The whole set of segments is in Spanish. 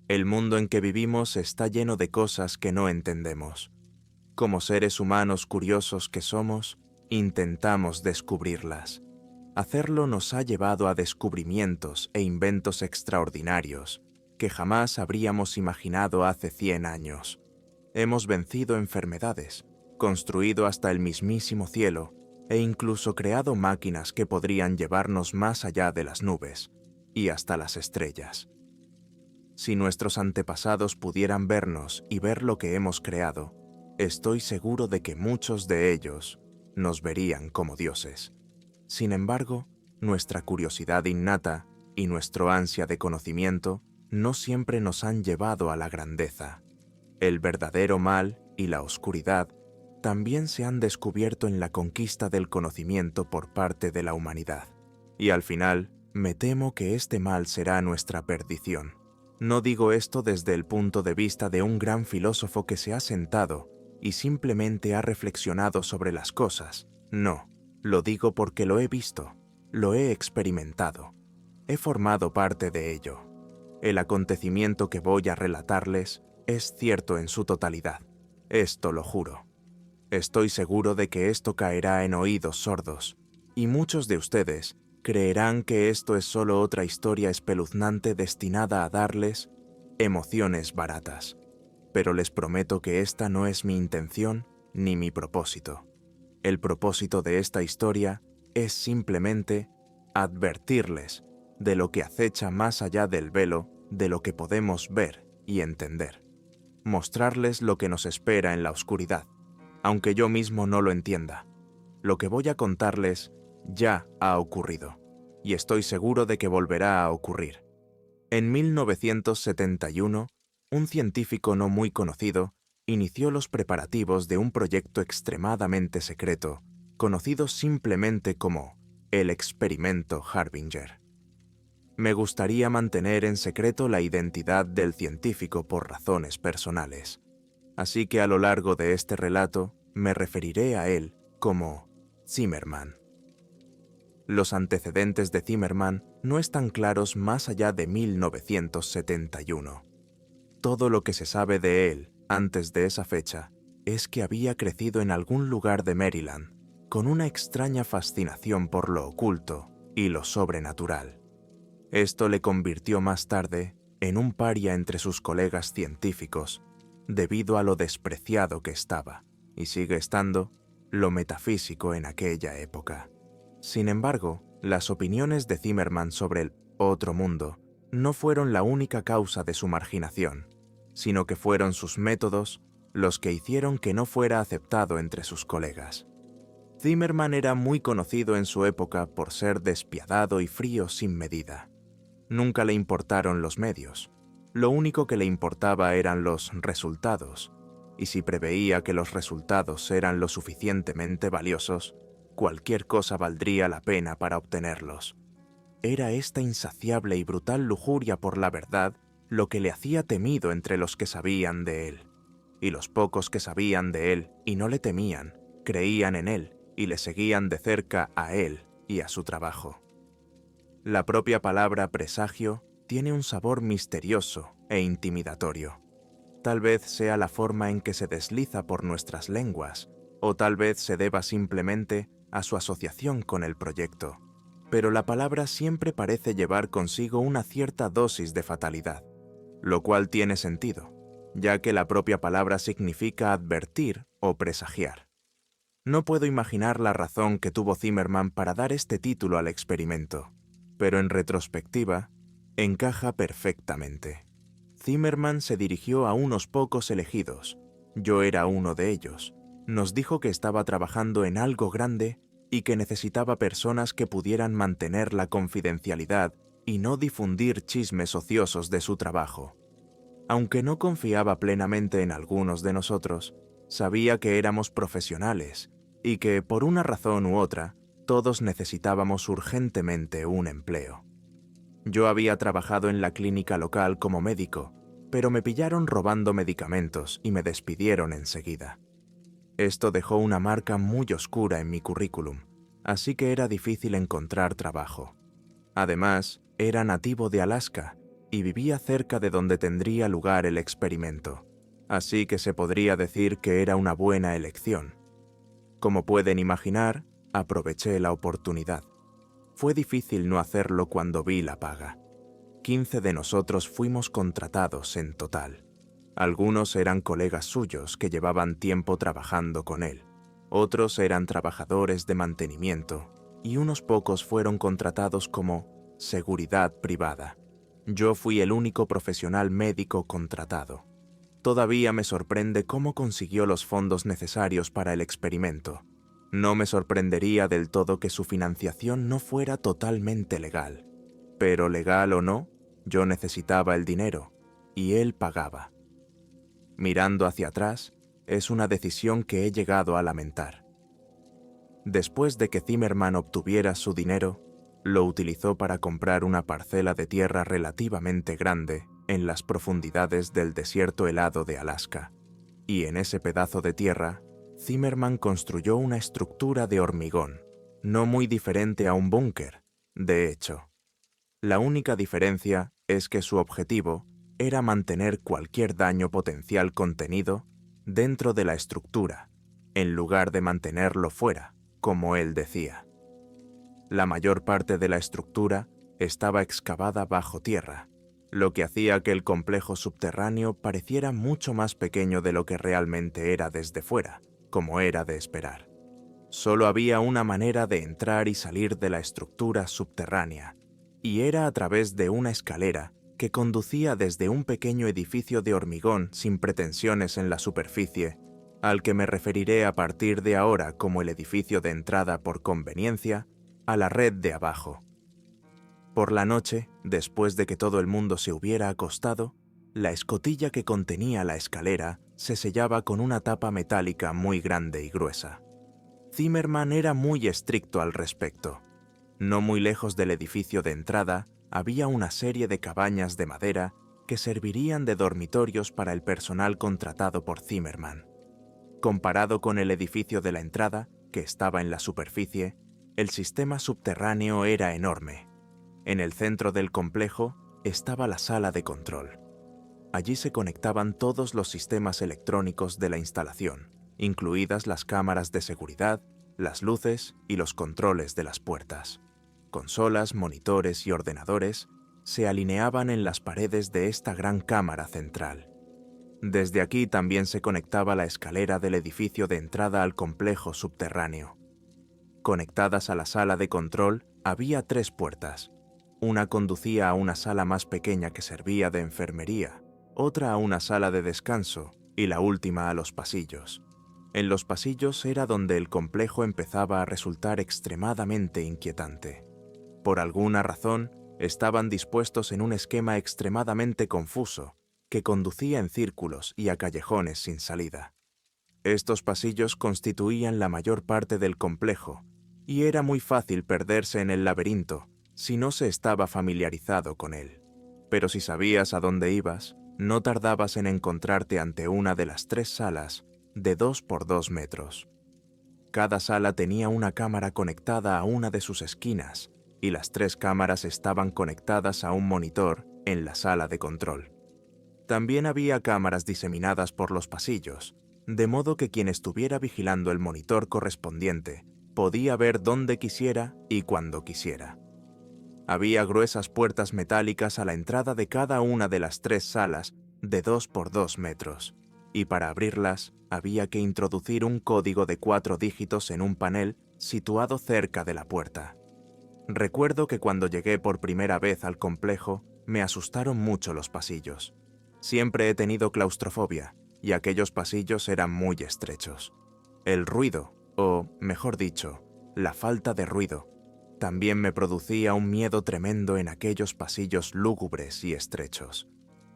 El mundo en que vivimos está lleno de cosas que no entendemos. Como seres humanos curiosos que somos, intentamos descubrirlas. Hacerlo nos ha llevado a descubrimientos e inventos extraordinarios que jamás habríamos imaginado hace 100 años. Hemos vencido enfermedades, construido hasta el mismísimo cielo e incluso creado máquinas que podrían llevarnos más allá de las nubes y hasta las estrellas. Si nuestros antepasados pudieran vernos y ver lo que hemos creado, estoy seguro de que muchos de ellos nos verían como dioses. Sin embargo, nuestra curiosidad innata y nuestro ansia de conocimiento no siempre nos han llevado a la grandeza. El verdadero mal y la oscuridad también se han descubierto en la conquista del conocimiento por parte de la humanidad. Y al final, me temo que este mal será nuestra perdición. No digo esto desde el punto de vista de un gran filósofo que se ha sentado y simplemente ha reflexionado sobre las cosas. No, lo digo porque lo he visto, lo he experimentado, he formado parte de ello. El acontecimiento que voy a relatarles es cierto en su totalidad, esto lo juro. Estoy seguro de que esto caerá en oídos sordos, y muchos de ustedes creerán que esto es solo otra historia espeluznante destinada a darles emociones baratas. Pero les prometo que esta no es mi intención ni mi propósito. El propósito de esta historia es simplemente advertirles de lo que acecha más allá del velo de lo que podemos ver y entender. Mostrarles lo que nos espera en la oscuridad, aunque yo mismo no lo entienda. Lo que voy a contarles ya ha ocurrido, y estoy seguro de que volverá a ocurrir. En 1971, un científico no muy conocido inició los preparativos de un proyecto extremadamente secreto, conocido simplemente como el experimento Harbinger. Me gustaría mantener en secreto la identidad del científico por razones personales, así que a lo largo de este relato me referiré a él como Zimmermann. Los antecedentes de Zimmermann no están claros más allá de 1971. Todo lo que se sabe de él antes de esa fecha es que había crecido en algún lugar de Maryland con una extraña fascinación por lo oculto y lo sobrenatural. Esto le convirtió más tarde en un paria entre sus colegas científicos debido a lo despreciado que estaba, y sigue estando, lo metafísico en aquella época. Sin embargo, las opiniones de Zimmermann sobre el otro mundo no fueron la única causa de su marginación, sino que fueron sus métodos los que hicieron que no fuera aceptado entre sus colegas. Zimmermann era muy conocido en su época por ser despiadado y frío sin medida. Nunca le importaron los medios. Lo único que le importaba eran los resultados, y si preveía que los resultados eran lo suficientemente valiosos, cualquier cosa valdría la pena para obtenerlos. Era esta insaciable y brutal lujuria por la verdad lo que le hacía temido entre los que sabían de él. Y los pocos que sabían de él y no le temían, creían en él y le seguían de cerca a él y a su trabajo. La propia palabra presagio tiene un sabor misterioso e intimidatorio. Tal vez sea la forma en que se desliza por nuestras lenguas, o tal vez se deba simplemente a su asociación con el proyecto. Pero la palabra siempre parece llevar consigo una cierta dosis de fatalidad, lo cual tiene sentido, ya que la propia palabra significa advertir o presagiar. No puedo imaginar la razón que tuvo Zimmermann para dar este título al experimento, pero en retrospectiva, encaja perfectamente. Zimmermann se dirigió a unos pocos elegidos, yo era uno de ellos. Nos dijo que estaba trabajando en algo grande y que necesitaba personas que pudieran mantener la confidencialidad y no difundir chismes ociosos de su trabajo. Aunque no confiaba plenamente en algunos de nosotros, sabía que éramos profesionales y que, por una razón u otra, todos necesitábamos urgentemente un empleo. Yo había trabajado en la clínica local como médico, pero me pillaron robando medicamentos y me despidieron enseguida. Esto dejó una marca muy oscura en mi currículum, así que era difícil encontrar trabajo. Además, era nativo de Alaska y vivía cerca de donde tendría lugar el experimento, así que se podría decir que era una buena elección. Como pueden imaginar, aproveché la oportunidad. Fue difícil no hacerlo cuando vi la paga. 15 de nosotros fuimos contratados en total. Algunos eran colegas suyos que llevaban tiempo trabajando con él. Otros eran trabajadores de mantenimiento y unos pocos fueron contratados como seguridad privada. Yo fui el único profesional médico contratado. Todavía me sorprende cómo consiguió los fondos necesarios para el experimento. No me sorprendería del todo que su financiación no fuera totalmente legal. Pero legal o no, yo necesitaba el dinero, y él pagaba. Mirando hacia atrás, es una decisión que he llegado a lamentar. Después de que Zimmermann obtuviera su dinero, lo utilizó para comprar una parcela de tierra relativamente grande en las profundidades del desierto helado de Alaska. Y en ese pedazo de tierra, Zimmermann construyó una estructura de hormigón, no muy diferente a un búnker, de hecho. La única diferencia es que su objetivo era mantener cualquier daño potencial contenido dentro de la estructura, en lugar de mantenerlo fuera, como él decía. La mayor parte de la estructura estaba excavada bajo tierra, lo que hacía que el complejo subterráneo pareciera mucho más pequeño de lo que realmente era desde fuera, como era de esperar. Solo había una manera de entrar y salir de la estructura subterránea, y era a través de una escalera que conducía desde un pequeño edificio de hormigón sin pretensiones en la superficie, al que me referiré a partir de ahora como el edificio de entrada por conveniencia, a la red de abajo. Por la noche, después de que todo el mundo se hubiera acostado, la escotilla que contenía la escalera se sellaba con una tapa metálica muy grande y gruesa. Zimmermann era muy estricto al respecto. No muy lejos del edificio de entrada había una serie de cabañas de madera que servirían de dormitorios para el personal contratado por Zimmermann. Comparado con el edificio de la entrada, que estaba en la superficie, el sistema subterráneo era enorme. En el centro del complejo estaba la sala de control. Allí se conectaban todos los sistemas electrónicos de la instalación, incluidas las cámaras de seguridad, las luces y los controles de las puertas. Consolas, monitores y ordenadores se alineaban en las paredes de esta gran cámara central. Desde aquí también se conectaba la escalera del edificio de entrada al complejo subterráneo. Conectadas a la sala de control había 3 puertas. Una conducía a una sala más pequeña que servía de enfermería, otra a una sala de descanso y la última a los pasillos. En los pasillos era donde el complejo empezaba a resultar extremadamente inquietante. Por alguna razón, estaban dispuestos en un esquema extremadamente confuso que conducía en círculos y a callejones sin salida. Estos pasillos constituían la mayor parte del complejo y era muy fácil perderse en el laberinto si no se estaba familiarizado con él. Pero si sabías a dónde ibas, no tardabas en encontrarte ante una de las 3 salas de 2 por 2 metros. Cada sala tenía una cámara conectada a una de sus esquinas y las 3 cámaras estaban conectadas a un monitor en la sala de control. También había cámaras diseminadas por los pasillos, de modo que quien estuviera vigilando el monitor correspondiente podía ver dónde quisiera y cuando quisiera. Había gruesas puertas metálicas a la entrada de cada una de las 3 salas de 2 por 2 metros, y para abrirlas había que introducir un código de 4 dígitos en un panel situado cerca de la puerta. Recuerdo que cuando llegué por primera vez al complejo, me asustaron mucho los pasillos. Siempre he tenido claustrofobia, y aquellos pasillos eran muy estrechos. El ruido, o mejor dicho, la falta de ruido, también me producía un miedo tremendo en aquellos pasillos lúgubres y estrechos.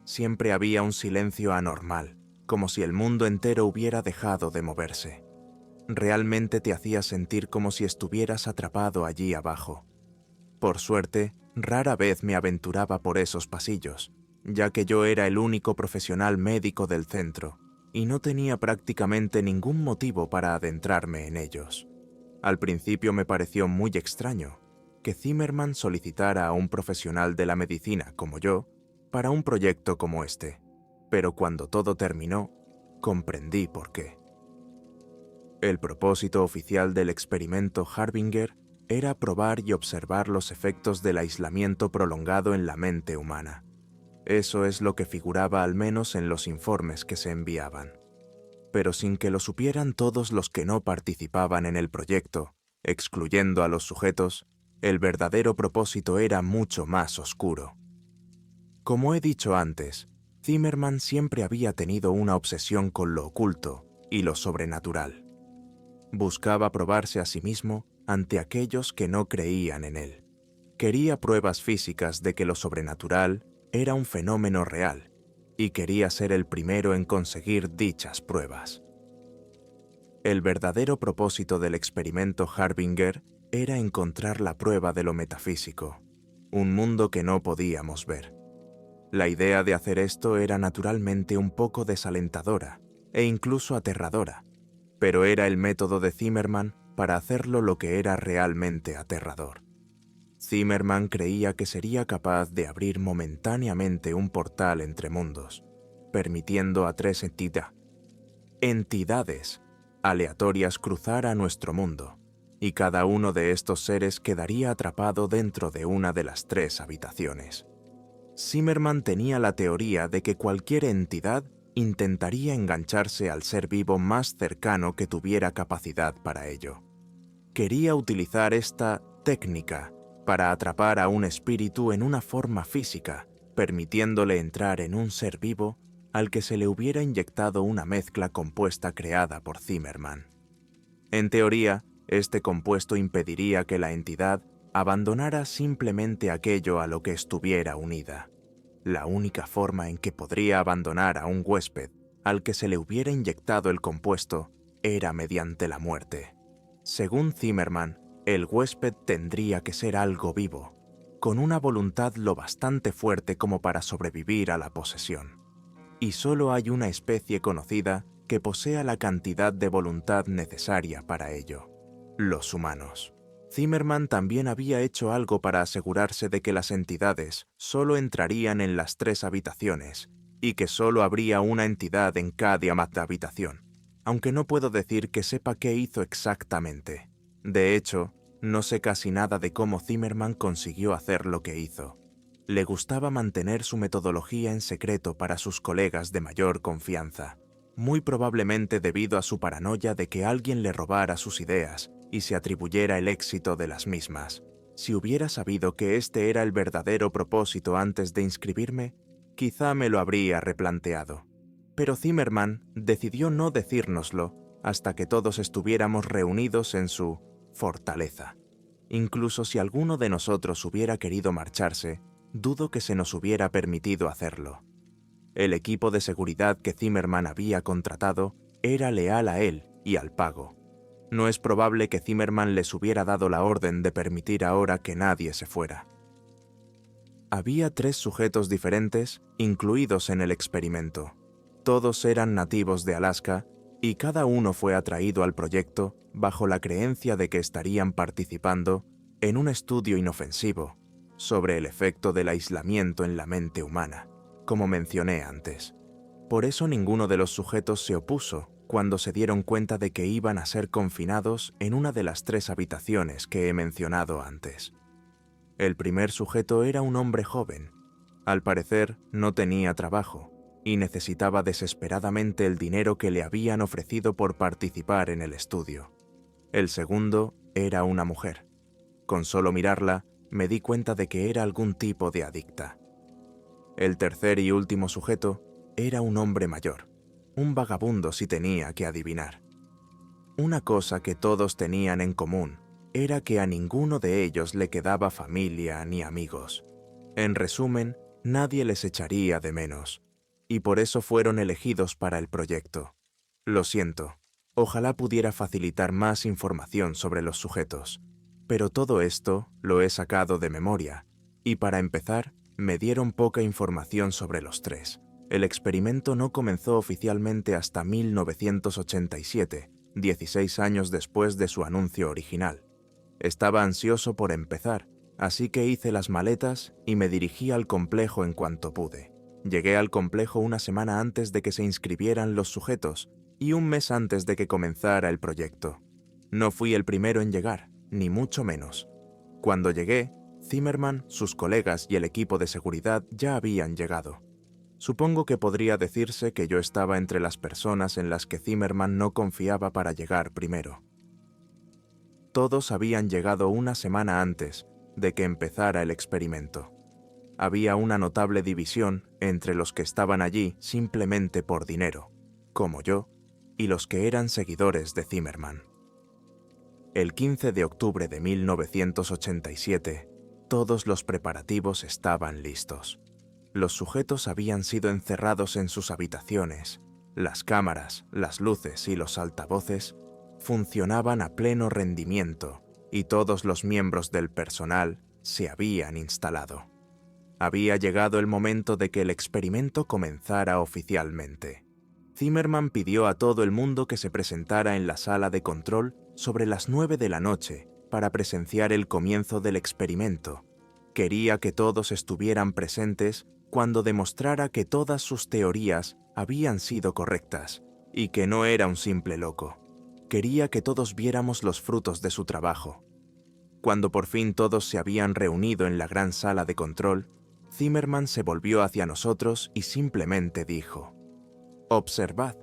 Siempre había un silencio anormal, como si el mundo entero hubiera dejado de moverse. Realmente te hacía sentir como si estuvieras atrapado allí abajo. Por suerte, rara vez me aventuraba por esos pasillos, ya que yo era el único profesional médico del centro, y no tenía prácticamente ningún motivo para adentrarme en ellos. Al principio me pareció muy extraño que Zimmermann solicitara a un profesional de la medicina como yo para un proyecto como este, pero cuando todo terminó, comprendí por qué. El propósito oficial del experimento Harbinger era probar y observar los efectos del aislamiento prolongado en la mente humana. Eso es lo que figuraba al menos en los informes que se enviaban. Pero sin que lo supieran todos los que no participaban en el proyecto, excluyendo a los sujetos, el verdadero propósito era mucho más oscuro. Como he dicho antes, Zimmermann siempre había tenido una obsesión con lo oculto y lo sobrenatural. Buscaba probarse a sí mismo ante aquellos que no creían en él. Quería pruebas físicas de que lo sobrenatural era un fenómeno real, y quería ser el primero en conseguir dichas pruebas. El verdadero propósito del experimento Harbinger era encontrar la prueba de lo metafísico, un mundo que no podíamos ver. La idea de hacer esto era naturalmente un poco desalentadora e incluso aterradora, pero era el método de Zimmermann para hacerlo lo que era realmente aterrador. Zimmermann creía que sería capaz de abrir momentáneamente un portal entre mundos, permitiendo a 3 entidades aleatorias cruzar a nuestro mundo, y cada uno de estos seres quedaría atrapado dentro de una de las 3 habitaciones. Zimmermann tenía la teoría de que cualquier entidad intentaría engancharse al ser vivo más cercano que tuviera capacidad para ello. Quería utilizar esta técnica para atrapar a un espíritu en una forma física, permitiéndole entrar en un ser vivo al que se le hubiera inyectado una mezcla compuesta creada por Zimmermann. En teoría, este compuesto impediría que la entidad abandonara simplemente aquello a lo que estuviera unida. La única forma en que podría abandonar a un huésped al que se le hubiera inyectado el compuesto era mediante la muerte. Según Zimmermann, el huésped tendría que ser algo vivo, con una voluntad lo bastante fuerte como para sobrevivir a la posesión. Y solo hay una especie conocida que posea la cantidad de voluntad necesaria para ello: los humanos. Zimmermann también había hecho algo para asegurarse de que las entidades solo entrarían en las 3 habitaciones y que solo habría una entidad en cada habitación, aunque no puedo decir que sepa qué hizo exactamente. De hecho, no sé casi nada de cómo Zimmermann consiguió hacer lo que hizo. Le gustaba mantener su metodología en secreto para sus colegas de mayor confianza, muy probablemente debido a su paranoia de que alguien le robara sus ideas y se atribuyera el éxito de las mismas. Si hubiera sabido que este era el verdadero propósito antes de inscribirme, quizá me lo habría replanteado. Pero Zimmermann decidió no decírnoslo hasta que todos estuviéramos reunidos en su fortaleza. Incluso si alguno de nosotros hubiera querido marcharse, dudo que se nos hubiera permitido hacerlo. El equipo de seguridad que Zimmermann había contratado era leal a él y al pago. No es probable que Zimmermann les hubiera dado la orden de permitir ahora que nadie se fuera. Había 3 sujetos diferentes incluidos en el experimento. Todos eran nativos de Alaska y cada uno fue atraído al proyecto bajo la creencia de que estarían participando en un estudio inofensivo sobre el efecto del aislamiento en la mente humana, como mencioné antes. Por eso ninguno de los sujetos se opuso cuando se dieron cuenta de que iban a ser confinados en una de las 3 habitaciones que he mencionado antes. El primer sujeto era un hombre joven. Al parecer, no tenía trabajo y necesitaba desesperadamente el dinero que le habían ofrecido por participar en el estudio. El segundo era una mujer. Con solo mirarla, me di cuenta de que era algún tipo de adicta. El tercer y último sujeto era un hombre mayor, un vagabundo si tenía que adivinar. Una cosa que todos tenían en común era que a ninguno de ellos le quedaba familia ni amigos. En resumen, nadie les echaría de menos, y por eso fueron elegidos para el proyecto. Lo siento, ojalá pudiera facilitar más información sobre los sujetos, pero todo esto lo he sacado de memoria, y para empezar, me dieron poca información sobre los 3. El experimento no comenzó oficialmente hasta 1987, 16 años después de su anuncio original. Estaba ansioso por empezar, Así que hice las maletas y me dirigí al complejo en cuanto pude. Llegué al complejo una semana antes de que se inscribieran los sujetos y un mes antes de que comenzara el proyecto. No fui el primero en llegar, ni mucho menos. Cuando llegué, Zimmerman, sus colegas y el equipo de seguridad ya habían llegado. Supongo que podría decirse que yo estaba entre las personas en las que Zimmerman no confiaba para llegar primero. Todos habían llegado una semana antes de que empezara el experimento. Había una notable división entre los que estaban allí simplemente por dinero, como yo, y los que eran seguidores de Zimmerman. El 15 de octubre de 1987, todos los preparativos estaban listos. Los sujetos habían sido encerrados en sus habitaciones. Las cámaras, las luces y los altavoces funcionaban a pleno rendimiento y todos los miembros del personal se habían instalado. Había llegado el momento de que el experimento comenzara oficialmente. Zimmerman pidió a todo el mundo que se presentara en la sala de control sobre las 9 de la noche para presenciar el comienzo del experimento. Quería que todos estuvieran presentes cuando demostrara que todas sus teorías habían sido correctas y que no era un simple loco. Quería que todos viéramos los frutos de su trabajo. Cuando por fin todos se habían reunido en la gran sala de control, Zimmerman se volvió hacia nosotros y simplemente dijo: «Observad».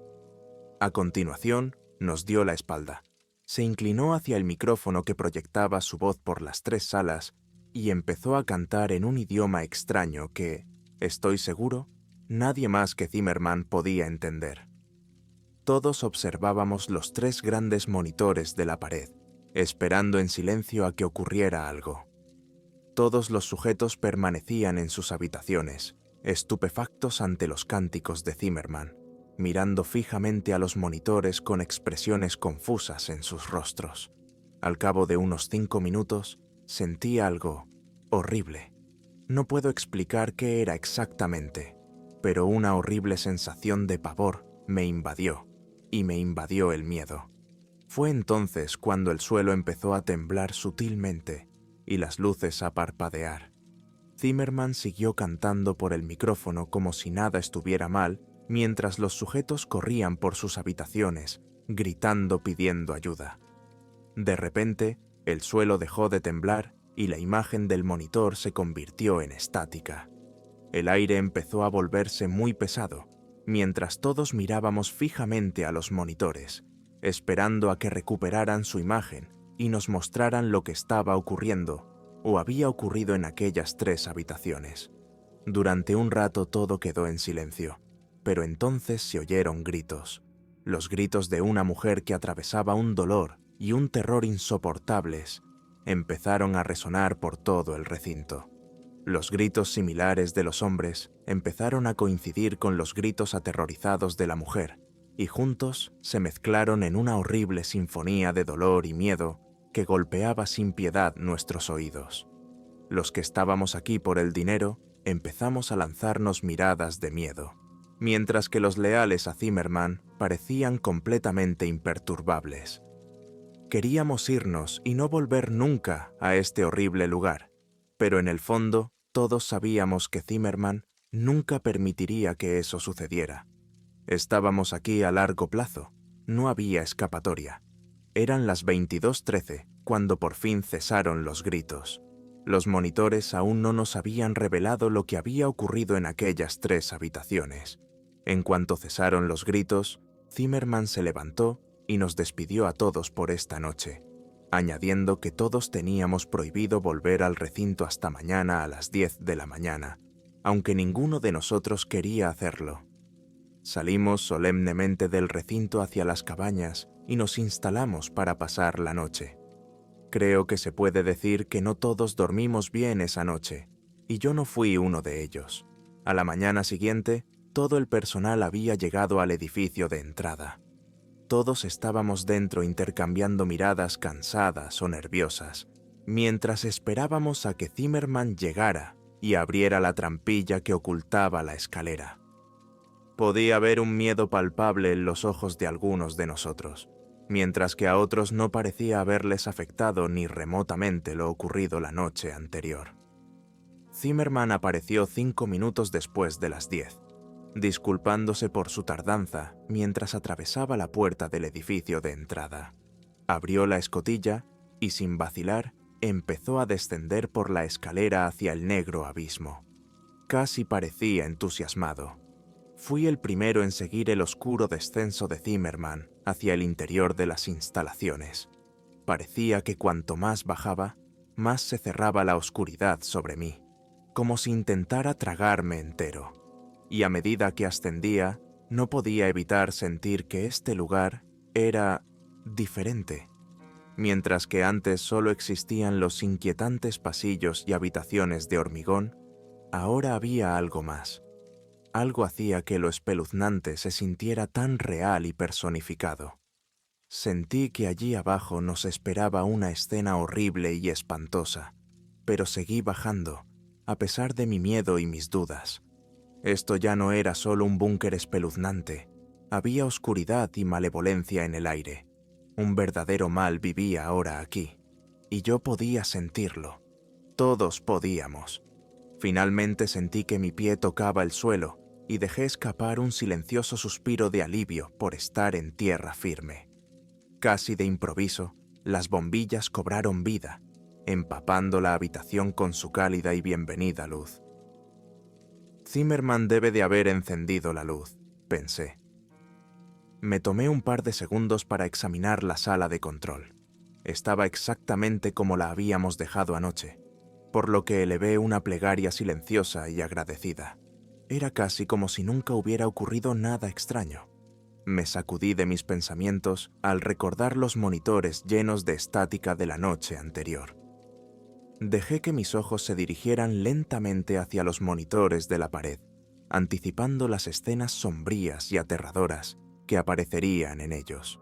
A continuación, nos dio la espalda. Se inclinó hacia el micrófono que proyectaba su voz por las 3 salas y empezó a cantar en un idioma extraño que, estoy seguro, nadie más que Zimmerman podía entender. Todos observábamos los 3 grandes monitores de la pared, esperando en silencio a que ocurriera algo. Todos los sujetos permanecían en sus habitaciones, estupefactos ante los cánticos de Zimmerman, mirando fijamente a los monitores con expresiones confusas en sus rostros. Al cabo de unos 5 minutos, sentí algo horrible. No puedo explicar qué era exactamente, pero una horrible sensación de pavor me invadió, y me invadió el miedo. Fue entonces cuando el suelo empezó a temblar sutilmente y las luces a parpadear. Zimmerman siguió cantando por el micrófono como si nada estuviera mal, mientras los sujetos corrían por sus habitaciones, gritando pidiendo ayuda. De repente, el suelo dejó de temblar y la imagen del monitor se convirtió en estática. El aire empezó a volverse muy pesado, mientras todos mirábamos fijamente a los monitores, esperando a que recuperaran su imagen y nos mostraran lo que estaba ocurriendo o había ocurrido en aquellas 3 habitaciones. Durante un rato todo quedó en silencio, pero entonces se oyeron gritos. Los gritos de una mujer que atravesaba un dolor y un terror insoportables empezaron a resonar por todo el recinto. Los gritos similares de los hombres empezaron a coincidir con los gritos aterrorizados de la mujer, y juntos se mezclaron en una horrible sinfonía de dolor y miedo que golpeaba sin piedad nuestros oídos. Los que estábamos aquí por el dinero empezamos a lanzarnos miradas de miedo, mientras que los leales a Zimmerman parecían completamente imperturbables. Queríamos irnos y no volver nunca a este horrible lugar, pero en el fondo todos sabíamos que Zimmerman nunca permitiría que eso sucediera. Estábamos aquí a largo plazo, no había escapatoria. Eran las 22:13 cuando por fin cesaron los gritos. Los monitores aún no nos habían revelado lo que había ocurrido en aquellas 3 habitaciones. En cuanto cesaron los gritos, Zimmerman se levantó y nos despidió a todos por esta noche, añadiendo que todos teníamos prohibido volver al recinto hasta mañana a las 10 de la mañana, aunque ninguno de nosotros quería hacerlo. Salimos solemnemente del recinto hacia las cabañas y nos instalamos para pasar la noche. Creo que se puede decir que no todos dormimos bien esa noche, y yo no fui uno de ellos. A la mañana siguiente, todo el personal había llegado al edificio de entrada. Todos estábamos dentro intercambiando miradas cansadas o nerviosas, mientras esperábamos a que Zimmerman llegara y abriera la trampilla que ocultaba la escalera. Podía ver un miedo palpable en los ojos de algunos de nosotros. mientras que a otros no parecía haberles afectado ni remotamente lo ocurrido la noche anterior. Zimmerman apareció 5 minutos después de las 10, disculpándose por su tardanza mientras atravesaba la puerta del edificio de entrada. Abrió la escotilla y, sin vacilar, empezó a descender por la escalera hacia el negro abismo. Casi parecía entusiasmado. Fui el primero en seguir el oscuro descenso de Zimmerman hacia el interior de las instalaciones. Parecía que cuanto más bajaba, más se cerraba la oscuridad sobre mí, como si intentara tragarme entero. Y a medida que ascendía, no podía evitar sentir que este lugar era diferente. Mientras que antes solo existían los inquietantes pasillos y habitaciones de hormigón, ahora había algo más. Algo hacía que lo espeluznante se sintiera tan real y personificado. Sentí que allí abajo nos esperaba una escena horrible y espantosa, pero seguí bajando, a pesar de mi miedo y mis dudas. Esto ya no era solo un búnker espeluznante, había oscuridad y malevolencia en el aire. Un verdadero mal vivía ahora aquí, y yo podía sentirlo. Todos podíamos. Finalmente sentí que mi pie tocaba el suelo y dejé escapar un silencioso suspiro de alivio por estar en tierra firme. Casi de improviso, las bombillas cobraron vida, empapando la habitación con su cálida y bienvenida luz. Zimmerman debe de haber encendido la luz, pensé. Me tomé un par de segundos para examinar la sala de control. Estaba exactamente como la habíamos dejado anoche, por lo que elevé una plegaria silenciosa y agradecida. Era casi como si nunca hubiera ocurrido nada extraño. Me sacudí de mis pensamientos al recordar los monitores llenos de estática de la noche anterior. Dejé que mis ojos se dirigieran lentamente hacia los monitores de la pared, anticipando las escenas sombrías y aterradoras que aparecerían en ellos.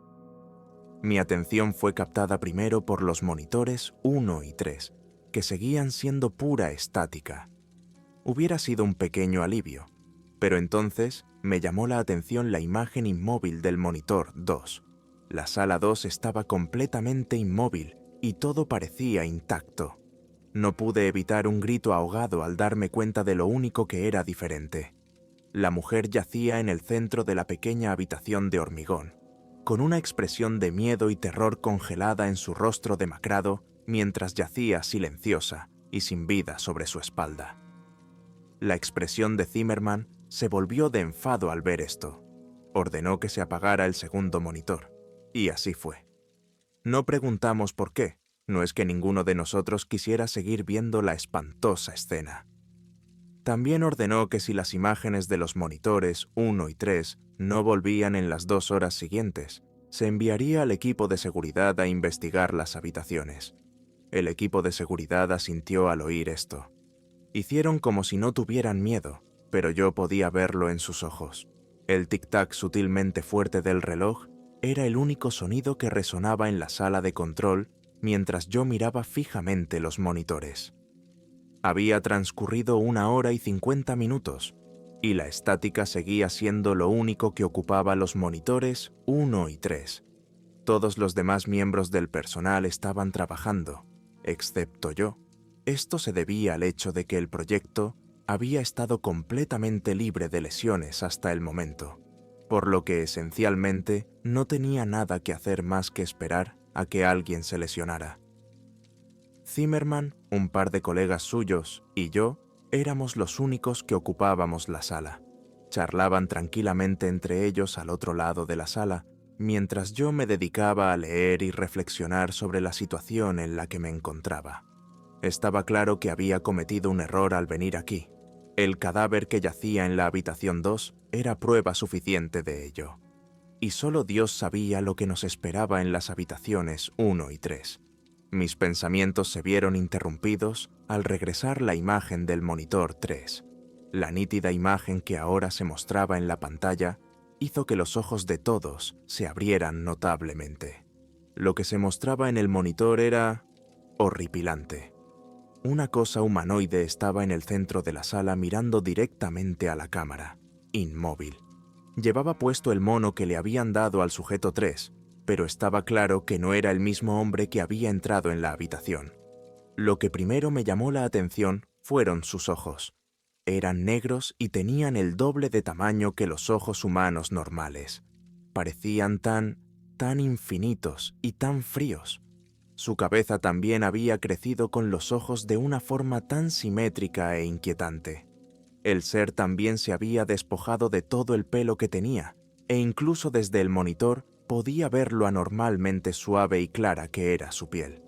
Mi atención fue captada primero por los monitores 1 y 3, que seguían siendo pura estática. Hubiera sido un pequeño alivio, pero entonces me llamó la atención la imagen inmóvil del monitor 2. La sala 2 estaba completamente inmóvil y todo parecía intacto. No pude evitar un grito ahogado al darme cuenta de lo único que era diferente. La mujer yacía en el centro de la pequeña habitación de hormigón, con una expresión de miedo y terror congelada en su rostro demacrado mientras yacía silenciosa y sin vida sobre su espalda. La expresión de Zimmerman se volvió de enfado al ver esto. Ordenó que se apagara el segundo monitor, y así fue. No preguntamos por qué, no es que ninguno de nosotros quisiera seguir viendo la espantosa escena. También ordenó que si las imágenes de los monitores 1 y 3 no volvían en las 2 horas siguientes, se enviaría al equipo de seguridad a investigar las habitaciones. El equipo de seguridad asintió al oír esto. Hicieron como si no tuvieran miedo, pero yo podía verlo en sus ojos. El tic-tac sutilmente fuerte del reloj era el único sonido que resonaba en la sala de control mientras yo miraba fijamente los monitores. Había transcurrido 1 hora y 50 minutos, y la estática seguía siendo lo único que ocupaba los monitores 1 y 3. Todos los demás miembros del personal estaban trabajando, excepto yo. Esto se debía al hecho de que el proyecto había estado completamente libre de lesiones hasta el momento, por lo que esencialmente no tenía nada que hacer más que esperar a que alguien se lesionara. Zimmerman, un par de colegas suyos y yo éramos los únicos que ocupábamos la sala. Charlaban tranquilamente entre ellos al otro lado de la sala, mientras yo me dedicaba a leer y reflexionar sobre la situación en la que me encontraba. Estaba claro que había cometido un error al venir aquí. El cadáver que yacía en la habitación 2 era prueba suficiente de ello. Y solo Dios sabía lo que nos esperaba en las habitaciones 1 y 3. Mis pensamientos se vieron interrumpidos al regresar la imagen del monitor 3. La nítida imagen que ahora se mostraba en la pantalla hizo que los ojos de todos se abrieran notablemente. Lo que se mostraba en el monitor era horripilante. Una cosa humanoide estaba en el centro de la sala mirando directamente a la cámara, inmóvil. Llevaba puesto el mono que le habían dado al sujeto 3, pero estaba claro que no era el mismo hombre que había entrado en la habitación. Lo que primero me llamó la atención fueron sus ojos. Eran negros y tenían el doble de tamaño que los ojos humanos normales. Parecían tan infinitos y tan fríos. Su cabeza también había crecido con los ojos de una forma tan simétrica e inquietante. El ser también se había despojado de todo el pelo que tenía, e incluso desde el monitor podía ver lo anormalmente suave y clara que era su piel.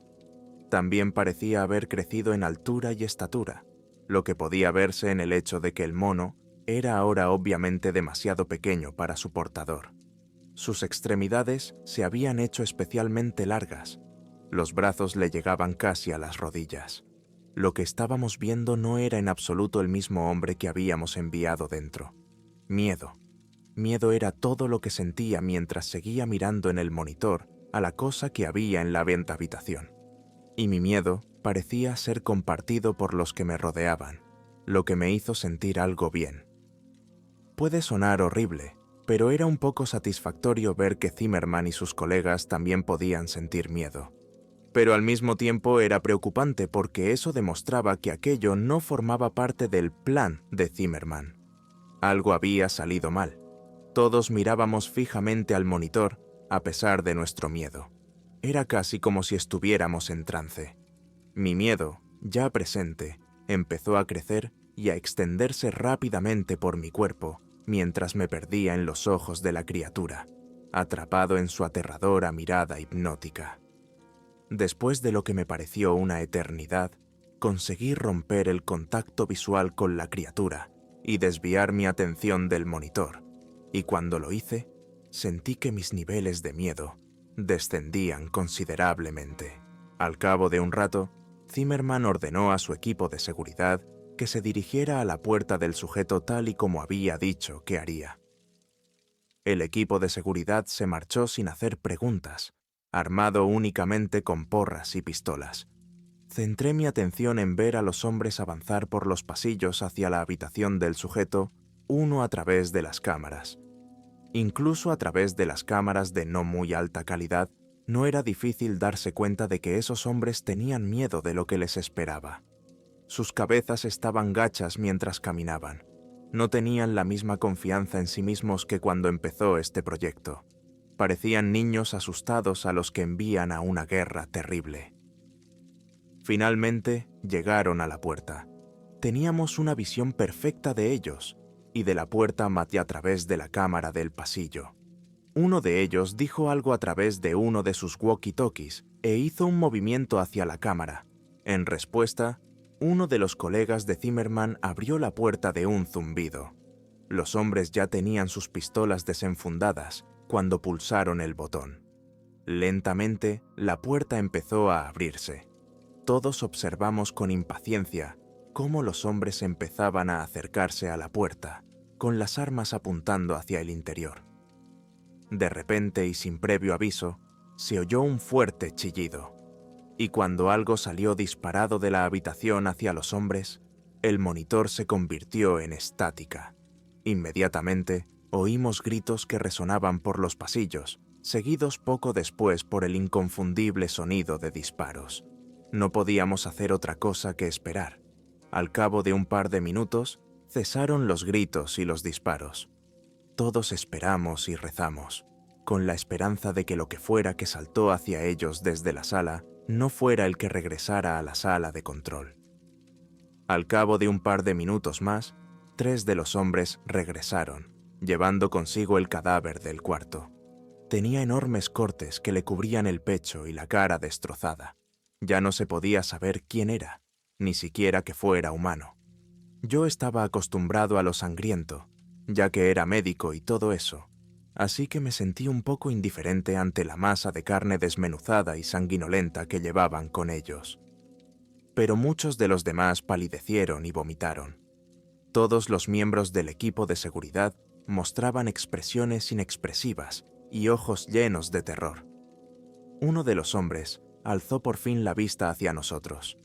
También parecía haber crecido en altura y estatura, lo que podía verse en el hecho de que el mono era ahora obviamente demasiado pequeño para su portador. Sus extremidades se habían hecho especialmente largas. Los brazos le llegaban casi a las rodillas. Lo que estábamos viendo no era en absoluto el mismo hombre que habíamos enviado dentro. Miedo. Miedo era todo lo que sentía mientras seguía mirando en el monitor a la cosa que había en la habitación. Y mi miedo parecía ser compartido por los que me rodeaban, lo que me hizo sentir algo bien. Puede sonar horrible, pero era un poco satisfactorio ver que Zimmerman y sus colegas también podían sentir miedo. Pero al mismo tiempo era preocupante porque eso demostraba que aquello no formaba parte del plan de Zimmerman. Algo había salido mal. Todos mirábamos fijamente al monitor a pesar de nuestro miedo. Era casi como si estuviéramos en trance. Mi miedo, ya presente, empezó a crecer y a extenderse rápidamente por mi cuerpo mientras me perdía en los ojos de la criatura, atrapado en su aterradora mirada hipnótica. Después de lo que me pareció una eternidad, conseguí romper el contacto visual con la criatura y desviar mi atención del monitor, y cuando lo hice, sentí que mis niveles de miedo descendían considerablemente. Al cabo de un rato, Zimmerman ordenó a su equipo de seguridad que se dirigiera a la puerta del sujeto tal y como había dicho que haría. El equipo de seguridad se marchó sin hacer preguntas, armado únicamente con porras y pistolas. Centré mi atención en ver a los hombres avanzar por los pasillos hacia la habitación del sujeto, uno a través de las cámaras. Incluso a través de las cámaras de no muy alta calidad, no era difícil darse cuenta de que esos hombres tenían miedo de lo que les esperaba. Sus cabezas estaban gachas mientras caminaban. No tenían la misma confianza en sí mismos que cuando empezó este proyecto. Parecían niños asustados a los que envían a una guerra terrible. Finalmente llegaron a la puerta. Teníamos una visión perfecta de ellos y de la puerta a través de la cámara del pasillo. Uno de ellos dijo algo a través de uno de sus walkie-talkies e hizo un movimiento hacia la cámara. En respuesta, uno de los colegas de Zimmerman abrió la puerta de un zumbido. Los hombres ya tenían sus pistolas desenfundadas cuando pulsaron el botón. Lentamente, la puerta empezó a abrirse. Todos observamos con impaciencia cómo los hombres empezaban a acercarse a la puerta, con las armas apuntando hacia el interior. De repente y sin previo aviso, se oyó un fuerte chillido, y cuando algo salió disparado de la habitación hacia los hombres, el monitor se convirtió en estática. Inmediatamente, oímos gritos que resonaban por los pasillos, seguidos poco después por el inconfundible sonido de disparos. No podíamos hacer otra cosa que esperar. Al cabo de un par de minutos, cesaron los gritos y los disparos. Todos esperamos y rezamos, con la esperanza de que lo que fuera que saltó hacia ellos desde la sala no fuera el que regresara a la sala de control. Al cabo de un par de minutos más, 3 de los hombres regresaron, llevando consigo el cadáver del cuarto. Tenía enormes cortes que le cubrían el pecho y la cara destrozada. Ya no se podía saber quién era, ni siquiera que fuera humano. Yo estaba acostumbrado a lo sangriento, ya que era médico y todo eso, así que me sentí un poco indiferente ante la masa de carne desmenuzada y sanguinolenta que llevaban con ellos. Pero muchos de los demás palidecieron y vomitaron. Todos los miembros del equipo de seguridad mostraban expresiones inexpresivas y ojos llenos de terror. Uno de los hombres alzó por fin la vista hacia nosotros.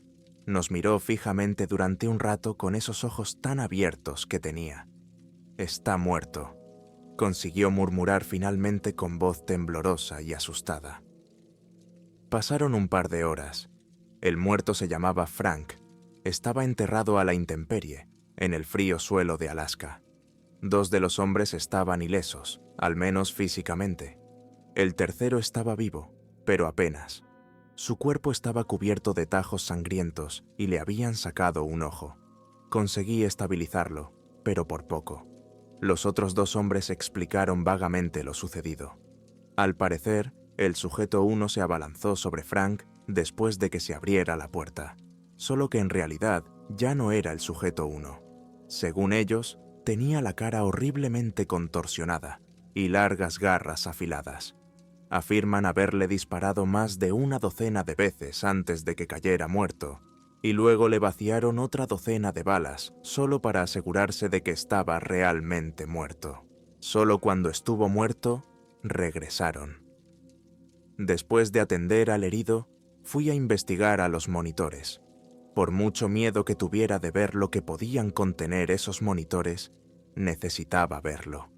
Nos miró fijamente durante un rato con esos ojos tan abiertos que tenía. «Está muerto», consiguió murmurar finalmente con voz temblorosa y asustada. Pasaron un par de horas. El muerto se llamaba Frank. Estaba enterrado a la intemperie, en el frío suelo de Alaska. 2 de los hombres estaban ilesos, al menos físicamente. El tercero estaba vivo, pero apenas. Su cuerpo estaba cubierto de tajos sangrientos y le habían sacado un ojo. Conseguí estabilizarlo, pero por poco. Los otros 2 hombres explicaron vagamente lo sucedido. Al parecer, el sujeto 1 se abalanzó sobre Frank después de que se abriera la puerta, solo que en realidad ya no era el sujeto 1. Según ellos, tenía la cara horriblemente contorsionada y largas garras afiladas. Afirman haberle disparado más de 12 de veces antes de que cayera muerto, y luego le vaciaron otra 12 de balas solo para asegurarse de que estaba realmente muerto. Solo cuando estuvo muerto, regresaron. Después de atender al herido, fui a investigar a los monitores. Por mucho miedo que tuviera de ver lo que podían contener esos monitores, necesitaba verlo.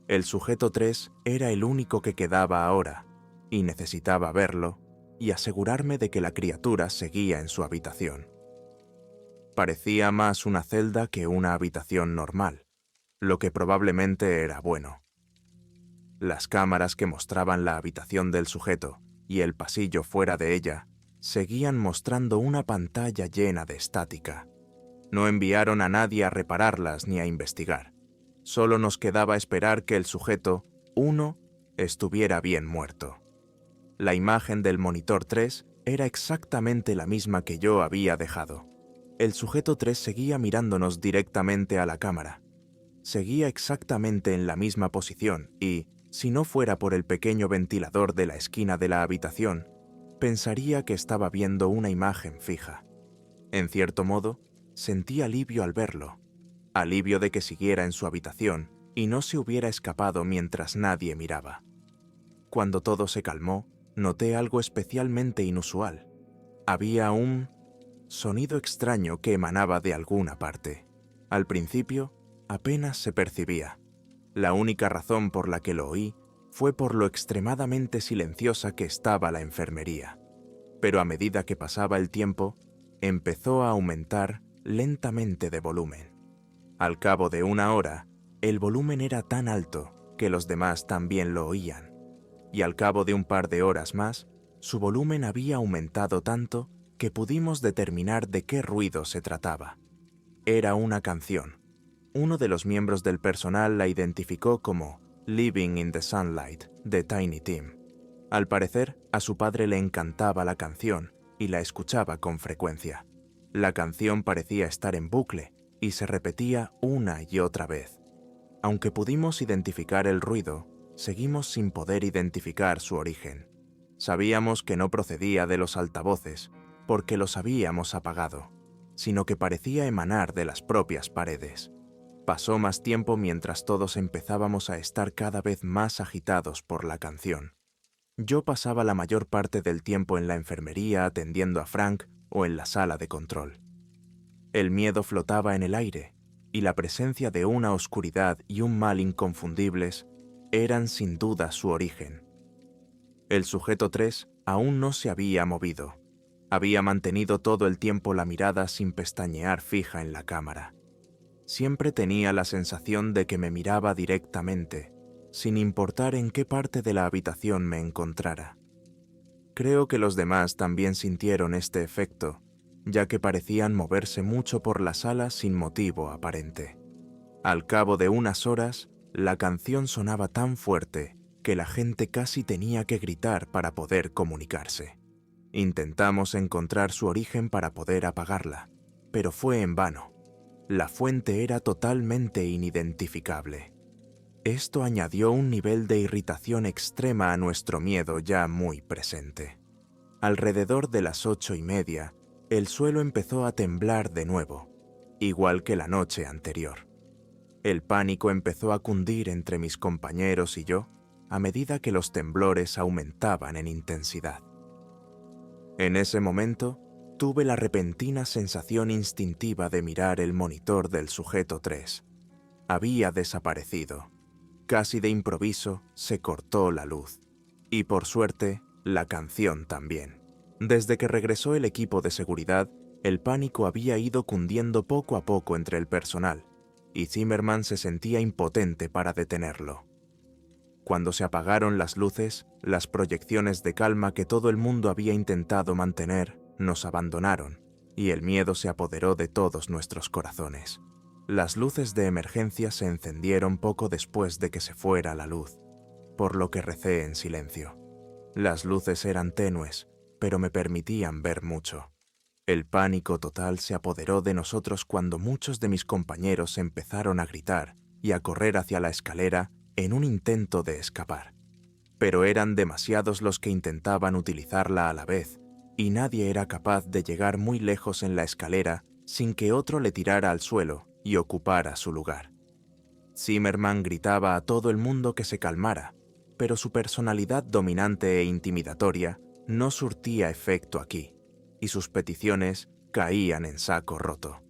El sujeto 3 era el único que quedaba ahora, y necesitaba verlo y asegurarme de que la criatura seguía en su habitación. Parecía más una celda que una habitación normal, lo que probablemente era bueno. Las cámaras que mostraban la habitación del sujeto y el pasillo fuera de ella seguían mostrando una pantalla llena de estática. No enviaron a nadie a repararlas ni a investigar. Solo nos quedaba esperar que el sujeto 1 estuviera bien muerto. La imagen del monitor 3 era exactamente la misma que yo había dejado. El sujeto 3 seguía mirándonos directamente a la cámara. Seguía exactamente en la misma posición y, si no fuera por el pequeño ventilador de la esquina de la habitación, pensaría que estaba viendo una imagen fija. En cierto modo, sentí alivio al verlo. Alivio de que siguiera en su habitación y no se hubiera escapado mientras nadie miraba. Cuando todo se calmó, noté algo especialmente inusual. Había un sonido extraño que emanaba de alguna parte. Al principio, apenas se percibía. La única razón por la que lo oí fue por lo extremadamente silenciosa que estaba la enfermería. Pero a medida que pasaba el tiempo, empezó a aumentar lentamente de volumen. Al cabo de 1 hora, el volumen era tan alto que los demás también lo oían, y al cabo de un par de horas más, su volumen había aumentado tanto que pudimos determinar de qué ruido se trataba. Era una canción. Uno de los miembros del personal la identificó como Living in the Sunlight de Tiny Tim. Al parecer, a su padre le encantaba la canción y la escuchaba con frecuencia. La canción parecía estar en bucle y se repetía una y otra vez. Aunque pudimos identificar el ruido, seguimos sin poder identificar su origen. Sabíamos que no procedía de los altavoces, porque los habíamos apagado, sino que parecía emanar de las propias paredes. Pasó más tiempo mientras todos empezábamos a estar cada vez más agitados por la canción. Yo pasaba la mayor parte del tiempo en la enfermería atendiendo a Frank o en la sala de control. El miedo flotaba en el aire, y la presencia de una oscuridad y un mal inconfundibles eran sin duda su origen. El sujeto 3 aún no se había movido. Había mantenido todo el tiempo la mirada sin pestañear fija en la cámara. Siempre tenía la sensación de que me miraba directamente, sin importar en qué parte de la habitación me encontrara. Creo que los demás también sintieron este efecto, ya que parecían moverse mucho por la sala sin motivo aparente. Al cabo de unas horas, la canción sonaba tan fuerte que la gente casi tenía que gritar para poder comunicarse. Intentamos encontrar su origen para poder apagarla, pero fue en vano. La fuente era totalmente inidentificable. Esto añadió un nivel de irritación extrema a nuestro miedo ya muy presente. Alrededor de las 8:30, el suelo empezó a temblar de nuevo, igual que la noche anterior. El pánico empezó a cundir entre mis compañeros y yo a medida que los temblores aumentaban en intensidad. En ese momento, tuve la repentina sensación instintiva de mirar el monitor del sujeto 3. Había desaparecido. Casi de improviso se cortó la luz. Y por suerte, la canción también. Desde que regresó el equipo de seguridad, el pánico había ido cundiendo poco a poco entre el personal, y Zimmerman se sentía impotente para detenerlo. Cuando se apagaron las luces, las proyecciones de calma que todo el mundo había intentado mantener nos abandonaron, y el miedo se apoderó de todos nuestros corazones. Las luces de emergencia se encendieron poco después de que se fuera la luz, por lo que recé en silencio. Las luces eran tenues, pero me permitían ver mucho. El pánico total se apoderó de nosotros cuando muchos de mis compañeros empezaron a gritar y a correr hacia la escalera en un intento de escapar. Pero eran demasiados los que intentaban utilizarla a la vez, y nadie era capaz de llegar muy lejos en la escalera sin que otro le tirara al suelo y ocupara su lugar. Zimmerman gritaba a todo el mundo que se calmara, pero su personalidad dominante e intimidatoria no surtía efecto aquí, y sus peticiones caían en saco roto.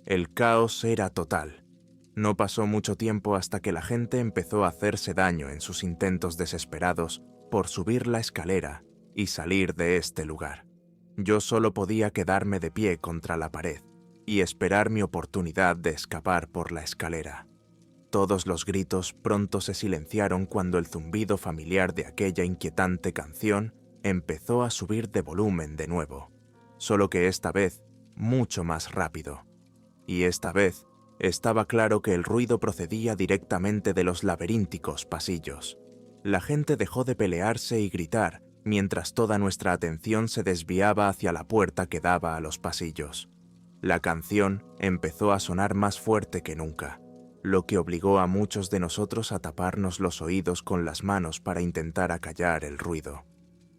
El caos era total. No pasó mucho tiempo hasta que la gente empezó a hacerse daño en sus intentos desesperados por subir la escalera y salir de este lugar. Yo solo podía quedarme de pie contra la pared y esperar mi oportunidad de escapar por la escalera. Todos los gritos pronto se silenciaron cuando el zumbido familiar de aquella inquietante canción empezó a subir de volumen de nuevo, solo que esta vez mucho más rápido. Y esta vez estaba claro que el ruido procedía directamente de los laberínticos pasillos. La gente dejó de pelearse y gritar mientras toda nuestra atención se desviaba hacia la puerta que daba a los pasillos. La canción empezó a sonar más fuerte que nunca, lo que obligó a muchos de nosotros a taparnos los oídos con las manos para intentar acallar el ruido.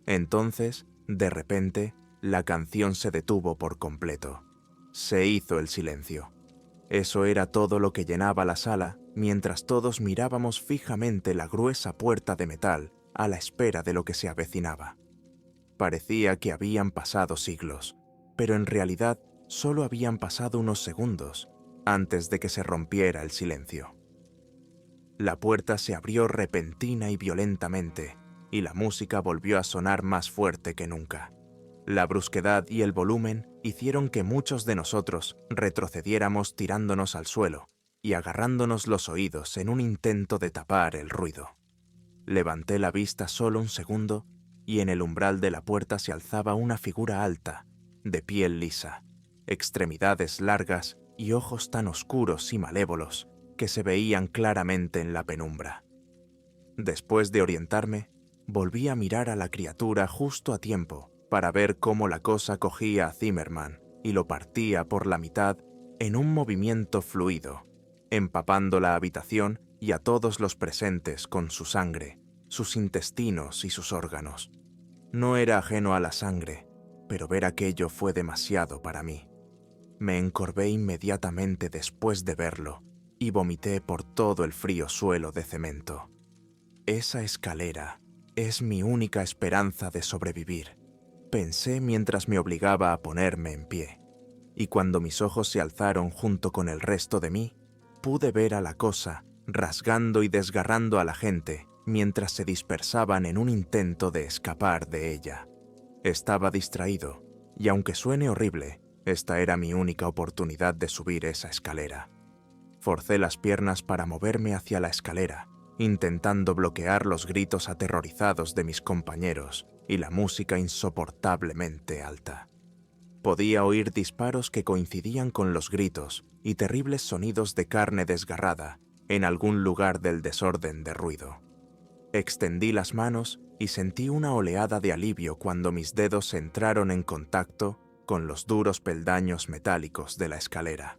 Entonces, de repente, la canción se detuvo por completo. Se hizo el silencio. Eso era todo lo que llenaba la sala mientras todos mirábamos fijamente la gruesa puerta de metal a la espera de lo que se avecinaba. Parecía que habían pasado siglos, pero en realidad solo habían pasado unos segundos antes de que se rompiera el silencio. La puerta se abrió repentina y violentamente, y la música volvió a sonar más fuerte que nunca. La brusquedad y el volumen hicieron que muchos de nosotros retrocediéramos tirándonos al suelo y agarrándonos los oídos en un intento de tapar el ruido. Levanté la vista solo un segundo y en el umbral de la puerta se alzaba una figura alta, de piel lisa, extremidades largas y ojos tan oscuros y malévolos que se veían claramente en la penumbra. Después de orientarme, volví a mirar a la criatura justo a tiempo para ver cómo la cosa cogía a Zimmerman y lo partía por la mitad en un movimiento fluido, empapando la habitación y a todos los presentes con su sangre, sus intestinos y sus órganos. No era ajeno a la sangre, pero ver aquello fue demasiado para mí. Me encorvé inmediatamente después de verlo y vomité por todo el frío suelo de cemento. Esa escalera es mi única esperanza de sobrevivir, pensé mientras me obligaba a ponerme en pie. Y cuando mis ojos se alzaron junto con el resto de mí, pude ver a la cosa rasgando y desgarrando a la gente mientras se dispersaban en un intento de escapar de ella. Estaba distraído, y aunque suene horrible, esta era mi única oportunidad de subir esa escalera. Forcé las piernas para moverme hacia la escalera, intentando bloquear los gritos aterrorizados de mis compañeros y la música insoportablemente alta. Podía oír disparos que coincidían con los gritos y terribles sonidos de carne desgarrada en algún lugar del desorden de ruido. Extendí las manos y sentí una oleada de alivio cuando mis dedos entraron en contacto con los duros peldaños metálicos de la escalera.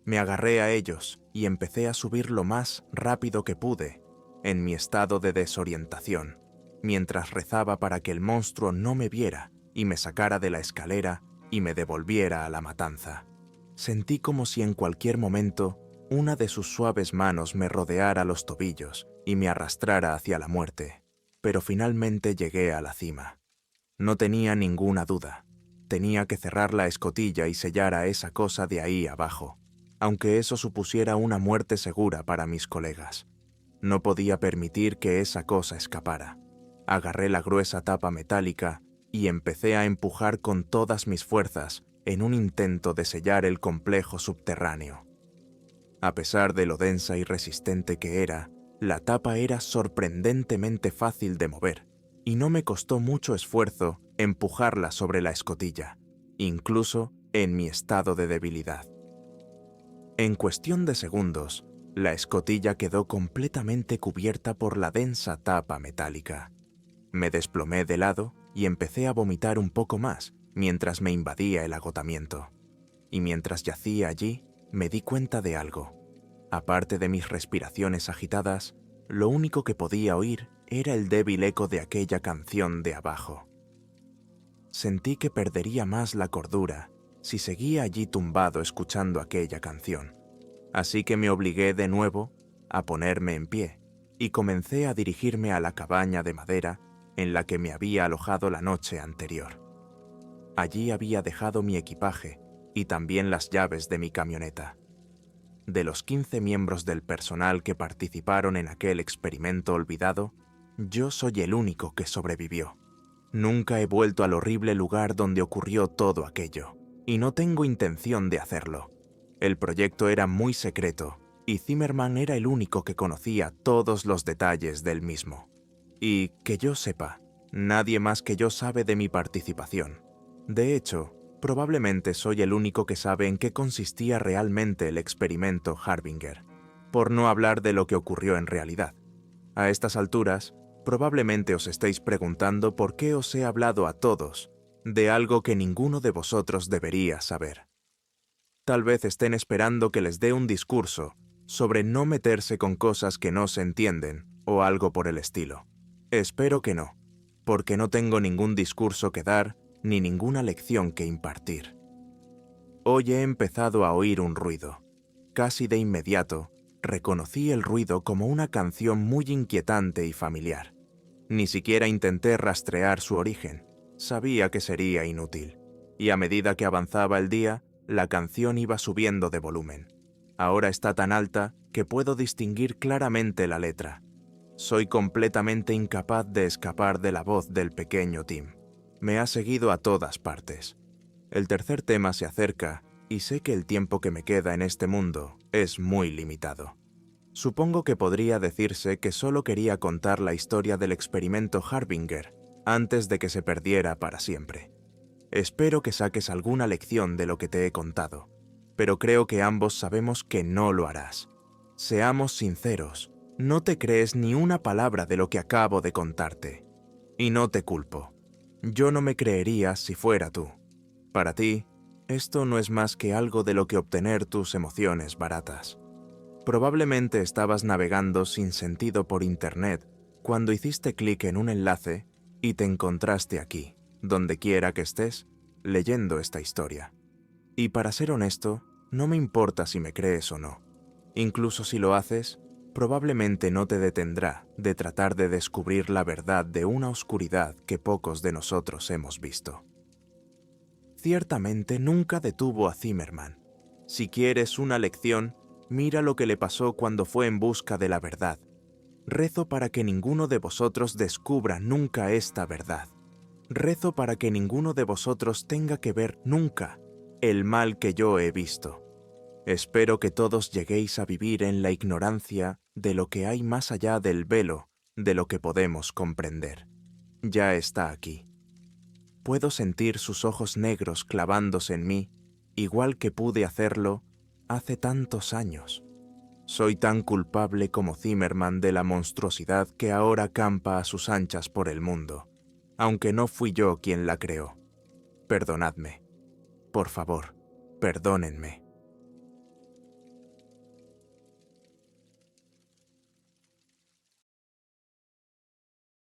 Me agarré a ellos y empecé a subir lo más rápido que pude, en mi estado de desorientación, mientras rezaba para que el monstruo no me viera y me sacara de la escalera y me devolviera a la matanza. Sentí como si en cualquier momento una de sus suaves manos me rodeara los tobillos y me arrastrara hacia la muerte, pero finalmente llegué a la cima. No tenía ninguna duda. Tenía que cerrar la escotilla y sellar a esa cosa de ahí abajo, aunque eso supusiera una muerte segura para mis colegas. No podía permitir que esa cosa escapara. Agarré la gruesa tapa metálica y empecé a empujar con todas mis fuerzas en un intento de sellar el complejo subterráneo. A pesar de lo densa y resistente que era, la tapa era sorprendentemente fácil de mover, y no me costó mucho esfuerzo empujarla sobre la escotilla, incluso en mi estado de debilidad. En cuestión de segundos, la escotilla quedó completamente cubierta por la densa tapa metálica. Me desplomé de lado y empecé a vomitar un poco más mientras me invadía el agotamiento. Y mientras yacía allí, me di cuenta de algo. Aparte de mis respiraciones agitadas, lo único que podía oír era el débil eco de aquella canción de abajo. Sentí que perdería más la cordura si seguía allí tumbado escuchando aquella canción. Así que me obligué de nuevo a ponerme en pie y comencé a dirigirme a la cabaña de madera en la que me había alojado la noche anterior. Allí había dejado mi equipaje y también las llaves de mi camioneta. De los 15 miembros del personal que participaron en aquel experimento olvidado, yo soy el único que sobrevivió. Nunca he vuelto al horrible lugar donde ocurrió todo aquello, y no tengo intención de hacerlo. El proyecto era muy secreto, y Zimmerman era el único que conocía todos los detalles del mismo. Y, que yo sepa, nadie más que yo sabe de mi participación. De hecho, probablemente soy el único que sabe en qué consistía realmente el experimento Harbinger, por no hablar de lo que ocurrió en realidad. A estas alturas, probablemente os estéis preguntando por qué os he hablado a todos de algo que ninguno de vosotros debería saber. Tal vez estén esperando que les dé un discurso sobre no meterse con cosas que no se entienden o algo por el estilo. Espero que no, porque no tengo ningún discurso que dar ni ninguna lección que impartir. Hoy he empezado a oír un ruido. Casi de inmediato, reconocí el ruido como una canción muy inquietante y familiar. Ni siquiera intenté rastrear su origen. Sabía que sería inútil. Y a medida que avanzaba el día, la canción iba subiendo de volumen. Ahora está tan alta que puedo distinguir claramente la letra. Soy completamente incapaz de escapar de la voz del pequeño Tim. Me ha seguido a todas partes. El tercer tema se acerca y sé que el tiempo que me queda en este mundo es muy limitado. Supongo que podría decirse que solo quería contar la historia del experimento Harbinger antes de que se perdiera para siempre. Espero que saques alguna lección de lo que te he contado, pero creo que ambos sabemos que no lo harás. Seamos sinceros, no te crees ni una palabra de lo que acabo de contarte. Y no te culpo. Yo no me creería si fuera tú. Para ti, esto no es más que algo de lo que obtener tus emociones baratas. Probablemente estabas navegando sin sentido por internet cuando hiciste clic en un enlace y te encontraste aquí, donde quiera que estés, leyendo esta historia. Y para ser honesto, no me importa si me crees o no. Incluso si lo haces, probablemente no te detendrá de tratar de descubrir la verdad de una oscuridad que pocos de nosotros hemos visto. Ciertamente nunca detuvo a Zimmerman. Si quieres una lección, mira lo que le pasó cuando fue en busca de la verdad. Rezo para que ninguno de vosotros descubra nunca esta verdad. Rezo para que ninguno de vosotros tenga que ver nunca el mal que yo he visto. Espero que todos lleguéis a vivir en la ignorancia de lo que hay más allá del velo de lo que podemos comprender. Ya está aquí. Puedo sentir sus ojos negros clavándose en mí, igual que pude hacerlo hace tantos años. Soy tan culpable como Zimmerman de la monstruosidad que ahora campa a sus anchas por el mundo, aunque no fui yo quien la creó. Perdonadme. Por favor, perdónenme.